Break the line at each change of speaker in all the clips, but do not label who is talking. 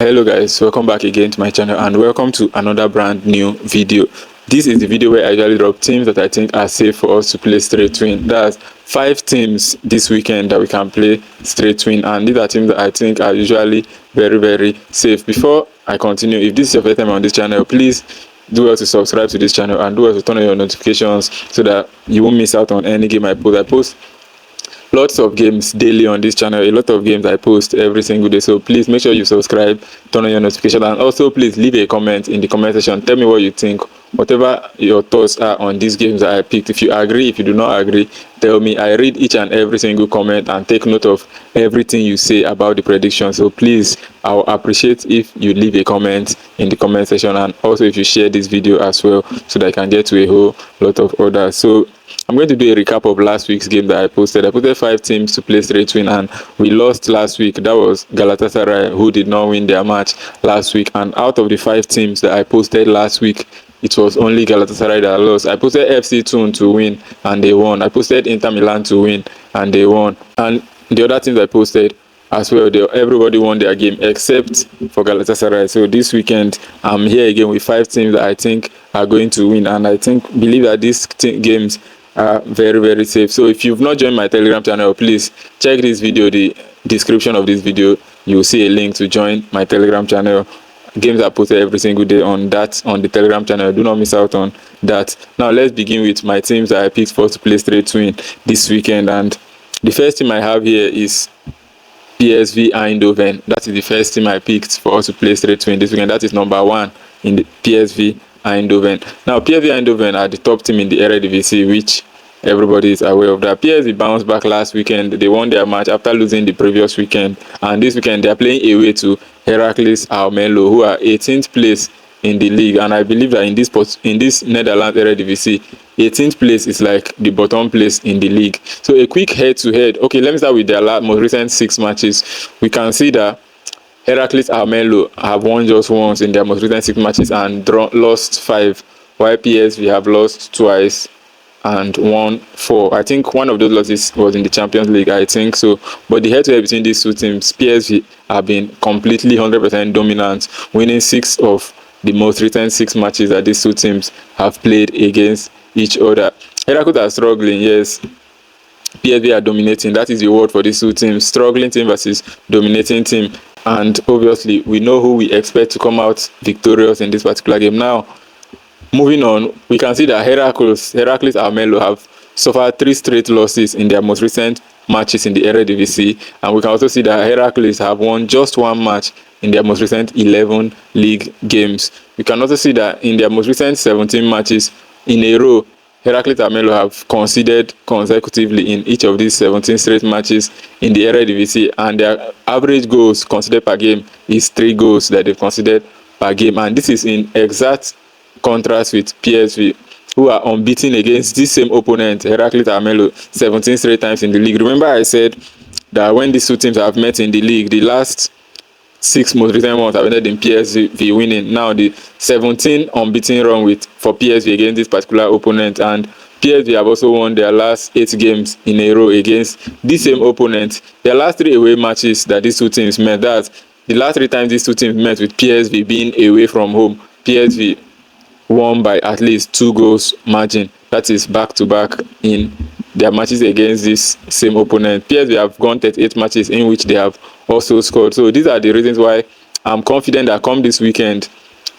Hello guys, welcome back again to my channel and welcome to another brand new video. This is the video where I usually drop teams that I think are safe for us to play straight win. That's 5 teams this weekend that we can play straight win, and these are teams that I think are usually very safe. Before I continue, if this is your first time on this channel, please do well to subscribe to this channel and do well to turn on your notifications so that you won't miss out on any game I post. I post lots of games daily on this channel, a lot of games I post every single day, so please make sure you subscribe, turn on your notification, and also please leave a comment in the comment section. Tell me what you think, whatever your thoughts are on these games that I picked. If you agree, if you do not agree, tell me. I read each and every single comment and take note of everything you say about the prediction, so please, I'll appreciate if you leave a comment in the comment section, and also if you share this video as well so that I can get to a whole lot of others. So I'm going to do a recap of last week's game that I posted. I posted 5 teams to play straight win, and we lost last week. That was Galatasaray, who did not win their match last week. And out of the 5 teams that I posted last week, it was only Galatasaray that lost. I posted FC Thun to win, and they won. I posted Inter Milan to win, and they won. And the other teams I posted as well, everybody won their game except for Galatasaray. So this weekend, I'm here again with 5 teams that I think are going to win, and I believe that these games are very safe. So if you've not joined my Telegram channel, please check this video, the description of this video. You'll see a link to join my Telegram channel. Games are posted every single day on the Telegram channel. Do not miss out on that. Now let's begin with my teams that I picked for to play straight win this weekend. And the first team I have here is PSV Eindhoven. That is the first team I picked for us to play straight win this weekend. That is number 1 in the PSV Eindhoven. Now PSV Eindhoven are the top team in the Eredivisie, which everybody is aware of that. PSV bounced back last weekend. They won their match after losing the previous weekend, and this weekend they are playing away to Heracles Almelo, who are 18th place in the league. And I believe that in this Netherlands Eredivisie, 18th place is like the bottom place in the league. So a quick head-to-head. Okay, let me start with their most recent 6 matches. We can see that Heracles Almelo have won just once in their most recent 6 matches and lost 5, while PSV have lost twice and won 4. I think one of those losses was in the Champions League, I think so. But the head-to-head between these two teams, PSV have been completely 100% dominant, winning 6 of the most recent 6 matches that these two teams have played against each other. Heracles are struggling, yes. PSV are dominating. That is the word for these two teams. Struggling team versus dominating team. And obviously, we know who we expect to come out victorious in this particular game. Now, moving on, we can see that Heracles Almelo have suffered 3 straight losses in their most recent matches in the Eredivisie. And we can also see that Heracles have won just 1 match in their most recent 11 league games. We can also see that in their most recent 17 matches in a row, Heracles Almelo have conceded consecutively in each of these 17 straight matches in the Eredivisie, and their average goals conceded per game is 3 goals that they've conceded per game. And this is in exact contrast with PSV, who are unbeaten against this same opponent, Heracles Almelo, 17 straight times in the league. Remember I said that when these two teams have met in the league, the last 6 most recent ones have ended in PSV winning. Now the 17 unbeaten run for PSV against this particular opponent, and PSV have also won their last 8 games in a row against this same opponent. Their last 3 away matches that these two teams met, that's the last 3 times these two teams met with PSV being away from home, PSV won by at least 2 goals margin. That is back-to-back in their matches against this same opponent. PSV have gone 38 matches in which they have also scored. So these are the reasons why I'm confident that come this weekend,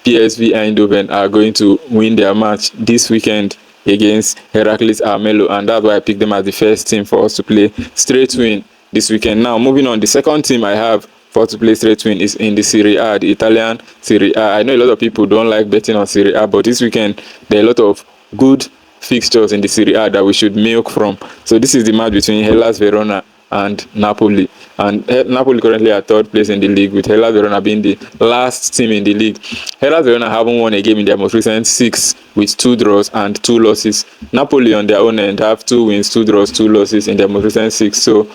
PSV Eindhoven are going to win their match this weekend against Heracles Almelo, and that's why I picked them as the first team for us to play straight win this weekend. Now moving on, the second team I have for to play straight win is in the Serie A, the Italian Serie A. I know a lot of people don't like betting on Serie A, but this weekend there are a lot of good fixtures in the Serie A that we should milk from. So this is the match between Hellas Verona and Napoli, and Napoli currently at 3rd place in the league, with Hellas Verona being the last team in the league. Hellas Verona haven't won a game in their most recent 6, with 2 draws and 2 losses. Napoli on their own end have 2 wins, 2 draws, 2 losses in their most recent 6. So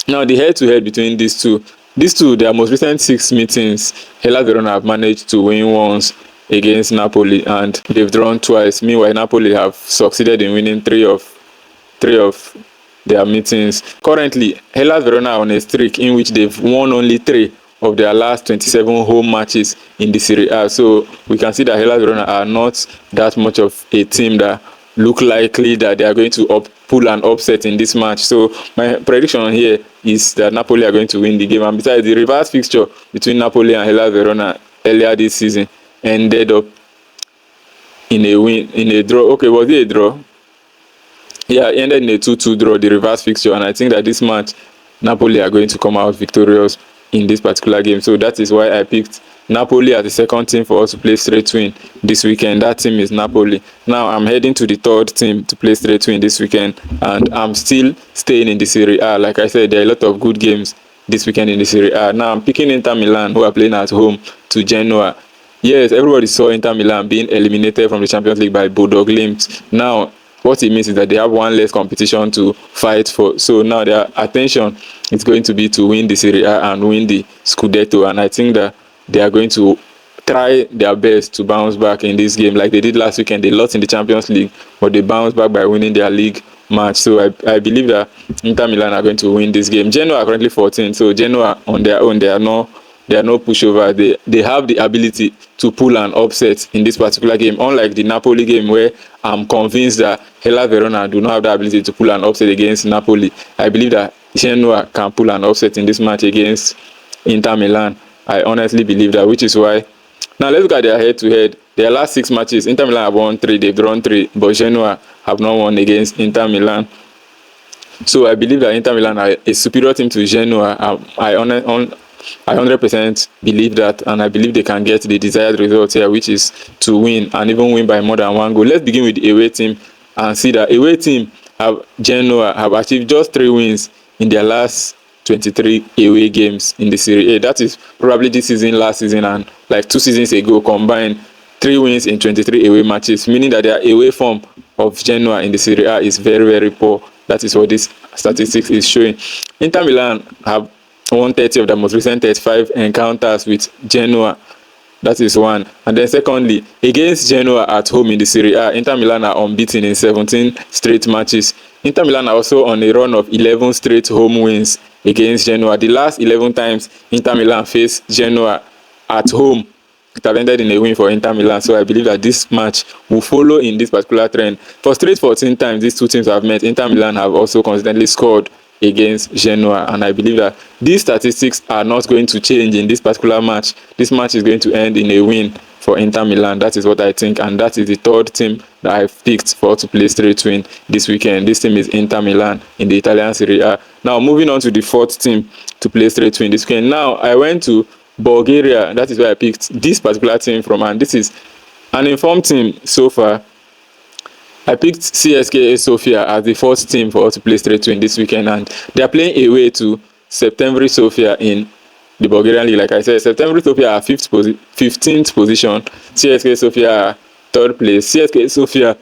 now the head-to-head between these two, their most recent 6 meetings, Hellas Verona have managed to win once against Napoli, and they've drawn twice. Meanwhile, Napoli have succeeded in winning 3 of their meetings. Currently, Hellas Verona are on a streak in which they've won only 3 of their last 27 home matches in the Serie A. So we can see that Hellas Verona are not that much of a team that look likely that they are going to pull an upset in this match. So my prediction here is that Napoli are going to win the game. And besides, the reverse fixture between Napoli and Hellas Verona earlier this season ended up in a draw. Okay, was it a draw? Yeah, it ended in a 2-2 draw, the reverse fixture. And I think that this match, Napoli are going to come out victorious in this particular game. So that is why I picked Napoli as the second team for us to play straight win this weekend. That team is Napoli. Now I'm heading to the third team to play straight win this weekend, and I'm still staying in the Serie A. Like I said, there are a lot of good games this weekend in the Serie A. Now I'm picking Inter Milan, who are playing at home, to Genoa. Yes, everybody saw Inter Milan being eliminated from the Champions League by Bodo Glimt. Now what it means is that they have one less competition to fight for. So now their attention is going to be to win the Serie A and win the Scudetto. And I think that they are going to try their best to bounce back in this game like they did last weekend. They lost in the Champions League, but they bounced back by winning their league match. So I believe that Inter Milan are going to win this game. Genoa are currently 14, so Genoa on their own, they are no pushover. They have the ability to pull an upset in this particular game, unlike the Napoli game where I'm convinced that Hellas Verona do not have the ability to pull an upset against Napoli. I believe that Genoa can pull an upset in this match against Inter Milan. I honestly believe that, which is why. Now let's look at their head-to-head. Their last 6 matches, Inter Milan have won 3, they've drawn 3, but Genoa have not won against Inter Milan. So I believe that Inter Milan are a superior team to Genoa. I 100% believe that, and I believe they can get the desired result here, which is to win, and even win by more than 1 goal. Let's begin with the away team and see that away team Genoa have achieved just 3 wins in their last 23 away games in the Serie A. That is probably this season, last season, and like 2 seasons ago combined. 3 wins in 23 away matches, meaning that their away form of Genoa in the Serie A is very, very poor. That is what this statistics is showing. Inter Milan have won 30 of the most recent 35 encounters with Genoa. That is one. And then secondly, against Genoa at home in the Serie A, Inter Milan are unbeaten in 17 straight matches. Inter Milan are also on a run of 11 straight home wins against Genoa. The last 11 times Inter Milan faced Genoa at home, it have ended in a win for Inter Milan. So I believe that this match will follow in this particular trend. For straight 14 times these two teams have met, Inter Milan have also consistently scored against Genoa, and I believe that these statistics are not going to change in this particular match. This match is going to end in a win for Inter Milan. That is what I think, and that is the third team that I've picked for to play straight win this weekend. This team is Inter Milan in the Italian Serie A. Now moving on to the fourth team to play straight win this weekend. Now I went to Bulgaria. That is where I picked this particular team from, and this is an informed team so far. I picked CSKA Sofia as the fourth team for us to play straight win this weekend, and they are playing away to Septemvri Sofia in the Bulgarian league. Like I said, Septemvri Sofia are 15th position, CSKA Sofia are 3rd place. CSKA Sofia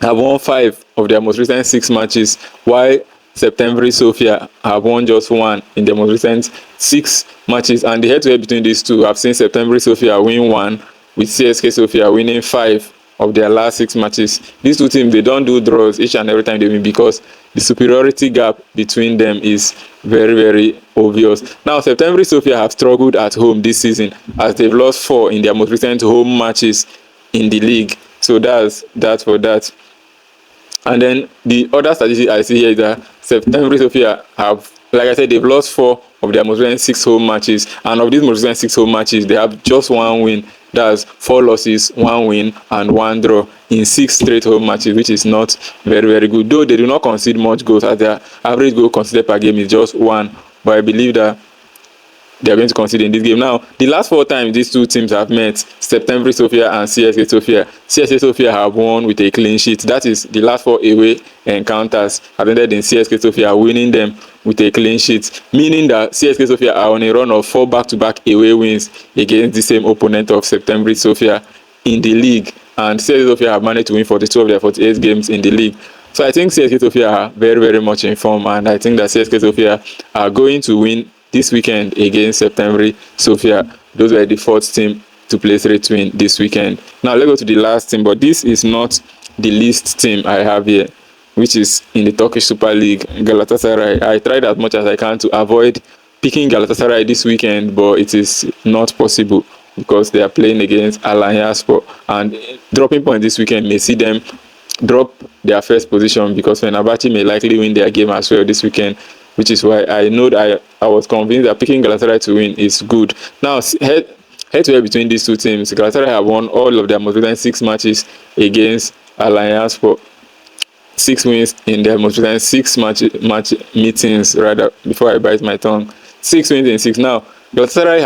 have won 5 of their most recent 6 matches, while Septemvri Sofia have won just 1 in their most recent 6 matches. And the head-to-head between these two, I've seen Septemvri Sofia win 1, with CSKA Sofia winning 5 of their last 6 matches. These two teams, they don't do draws each and every time they win, because the superiority gap between them is very, very obvious. Now, Septemvri Sofia have struggled at home this season, as they've lost 4 in their most recent home matches in the league. So that's that for that. And then the other statistic I see here is that Septemvri Sofia have, like I said, they've lost 4 of their most recent 6 home matches, and of these most recent 6 home matches, they have just 1 win. That's 4 losses, 1 win, and 1 draw in 6 straight home matches, which is not very, very good. Though they do not concede much goals, as their average goal conceded per game is just 1. But I believe that they are going to concede in this game. Now, the last 4 times these two teams have met, Septemvri Sofia and CSKA Sofia, CSKA Sofia have won with a clean sheet. That is, the last 4 away encounters have ended in CSKA Sofia winning them with a clean sheet, meaning that CSKA Sofia are on a run of 4 back-to-back away wins against the same opponent of Septemvri Sofia in the league. And CSKA Sofia have managed to win 42 of their 48 games in the league. So I think CSKA Sofia are very, very much in form, and I think that CSKA Sofia are going to win this weekend against Septemvri Sofia. Those were the 4th team to play straight win this weekend. Now let's go to the last team, but this is not the least team I have here, which is in the Turkish Super League, Galatasaray. I tried as much as I can to avoid picking Galatasaray this weekend, but it is not possible because they are playing against Alanyaspor, and dropping points this weekend may see them drop their first position because Fenerbahce may likely win their game as well this weekend, which is why I know that I was convinced that picking Galatasaray to win is good. Now, head to head between these two teams, Galatasaray have won all of their most recent 6 matches against Alanyaspor. 6 wins in their most recent 6 match meetings, rather, before I bite my tongue. 6 wins in 6. Now, Galatasaray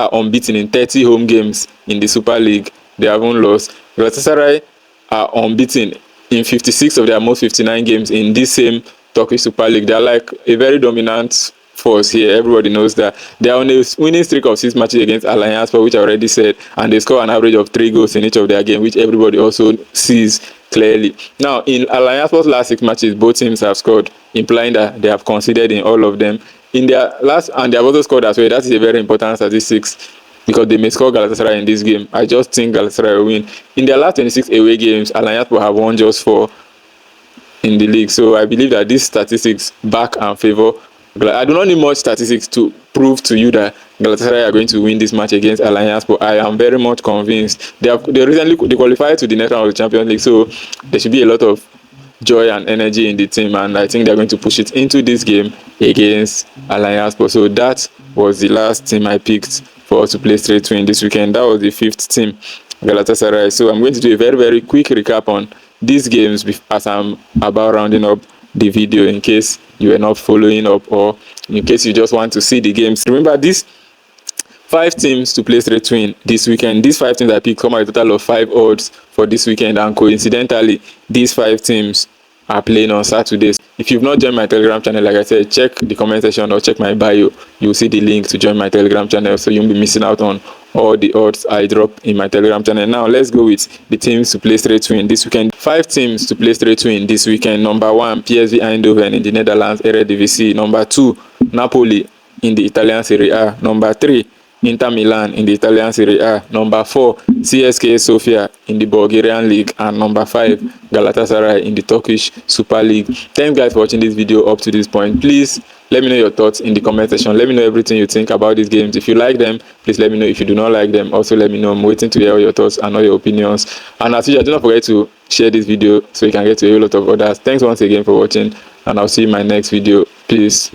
are unbeaten in 30 home games in the Super League. They haven't lost. Galatasaray are unbeaten in 56 of their most 59 games in this same Turkish Super League. They are like a very dominant force here. Everybody knows that. They are on a winning streak of 6 matches against Alanyaspor, which I already said, and they score an average of 3 goals in each of their games, which everybody also sees clearly. Now, in Alanyaspor's last 6 matches, both teams have scored, implying that they have conceded in all of them. In their last, and they have also scored as well. That is a very important statistics because they may score Galatasaray in this game. I just think Galatasaray will win. In their last 26 away games, Alanyaspor have won just 4 in the league. So I believe that these statistics back and favor. I do not need much statistics to prove to you that Galatasaray are going to win this match against Alanyaspor. I am very much convinced. They recently qualified to the next round of the Champions League, so there should be a lot of joy and energy in the team, and I think they're going to push it into this game against Alanyaspor. So that was the last team I picked for us to play straight to win this weekend. That was the 5th team, Galatasaray. So I'm going to do a very, very quick recap on these games as I'm about rounding up the video, in case you are not following up or in case you just want to see the games. Remember, these 5 teams to play straight to win this weekend. These 5 teams I picked come at a total of 5 odds for this weekend, and coincidentally, these 5 teams are playing on Saturdays. If you've not joined my Telegram channel, like I said, check the comment section or check my bio. You'll see the link to join my Telegram channel, so you won't be missing out on all the odds I drop in my Telegram channel. Now, let's go with the teams to play straight to win this weekend. 5 teams to play straight to win this weekend. Number 1, PSV Eindhoven in the Netherlands, Eredivisie. Number 2, Napoli in the Italian Serie A. Number 3, Inter Milan in the Italian Serie A. Number 4, CSKA Sofia in the Bulgarian League. And number 5, Galatasaray in the Turkish Super League. Thanks guys for watching this video up to this point. Please let me know your thoughts in the comment section. Let me know everything you think about these games. If you like them, please let me know. If you do not like them, also let me know. I'm waiting to hear all your thoughts and all your opinions. And as usual, do not forget to share this video so you can get to a lot of others. Thanks once again for watching, and I'll see you in my next video. Peace.